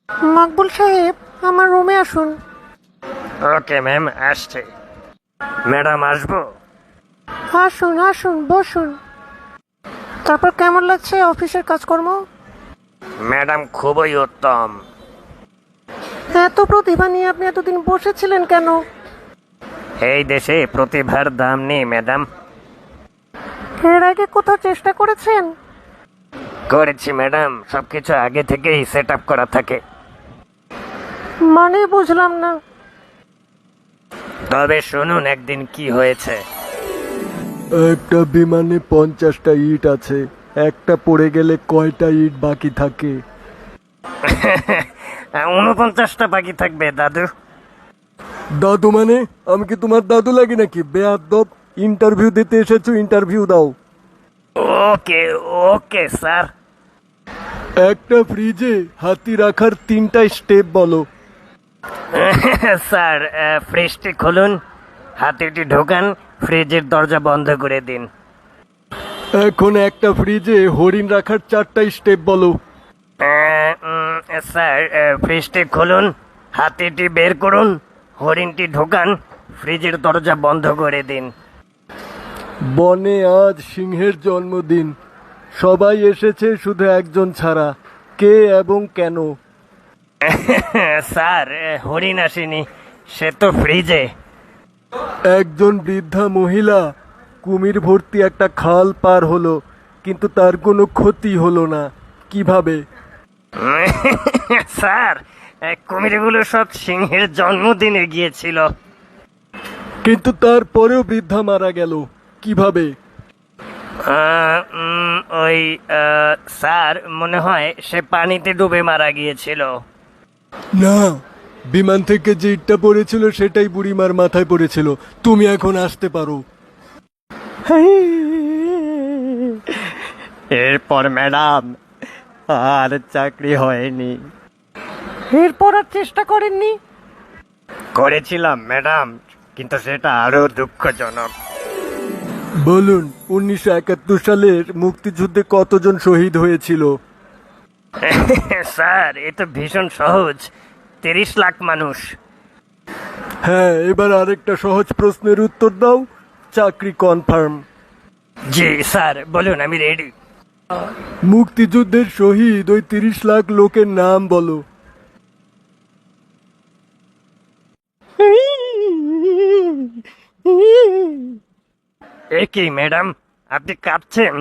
মকবুল সাহেব, আমার রুমে আসুন। ওকে ম্যাম, আসছে। ম্যাডাম আসবো? আসুন আসুন, বসুন। তারপর কেমন লাগছে অফিসের কাজকর্ম? ম্যাডাম খুবই উত্তম। এত প্রতিভা নিয়ে আপনি এতদিন বসেছিলেন কেন? এই দেশে প্রতিভার দাম নেই ম্যাডাম। এর আগে কোথাও চেষ্টা করেছেন? করেছি ম্যাডাম, সবকিছু আগে থেকেই সেট আপ করা থাকে। মানে বুঝলাম না। তবে শুনুন একদিন কি হয়েছে। একটা বিমানে 50টা ইট আছে, একটা পড়ে গেলে কয়টা ইট বাকি থাকে? 49টা বাকি থাকবে দাদু। দাদু মানে আমি কি তোমার দাদু লাগি নাকি? বেয়াদব, ইন্টারভিউ দিতে এসেছো, ইন্টারভিউ দাও। ওকে ওকে স্যার। একটা ফ্রিজে হাতি রাখার 3টা স্টেপ বলো। স্যার, ফ্রিজটি খুলুন, হাতিটি ঢোকান, ফ্রিজের দরজা বন্ধ করে দিন। এখন একটা ফ্রিজে হরিণ রাখার 4টা স্টেপ বলো। স্যার, ফ্রিজটি খুলুন, হাতিটি বের করুন, হরিণটি ঢোকান, ফ্রিজের দরজা বন্ধ করে দিন। বনে আজ সিংহের জন্মদিন, সবাই এসেছে শুধু একজন ছাড়া। কে এবং কেন? স্যার, হরিণ আসেনি, সে তো ফ্রিজে। একজন বৃদ্ধা মহিলা কুমির ভর্তি একটা খাল পার হলো, কিন্তু তার কোনো ক্ষতি হলো না। কিভাবে? স্যার, কুমিরগুলো সব সিংহের জন্মদিনে গিয়েছিল। কিন্তু তারপরেও বৃদ্ধা মারা গেল কিভাবে? ওই স্যার, মনে হয় সে পানিতে ডুবে মারা গিয়েছিল। না, বিমান থেকে যে ইটটা পড়েছিল সেটাই বুড়িমার মাথায় পড়েছিল। তুমি এখন আসতে পারো। এরপর ম্যাডাম আর চাকরি হয়নি। এরপর আর চেষ্টা করেননি? করেছিলাম ম্যাডাম, কিন্তু সেটা আরো দুঃখজনক। বলুন, 1971 সালের মুক্তিযুদ্ধে কতজন শহীদ হয়েছিল? স্যার, এ তো ভীষণ সহজ, 30 লাখ মানুষ। হ্যাঁ, এবার আরেকটা সহজ প্রশ্নের উত্তর দাও, চাকরি কনফার্ম। জি স্যার, বলুন, আমি রেডি। মুক্তিযুদ্ধের শহীদ ওই 30 লাখ লোকের নাম বলো। এ কি ম্যাডাম, আপনি কাঁপছেন?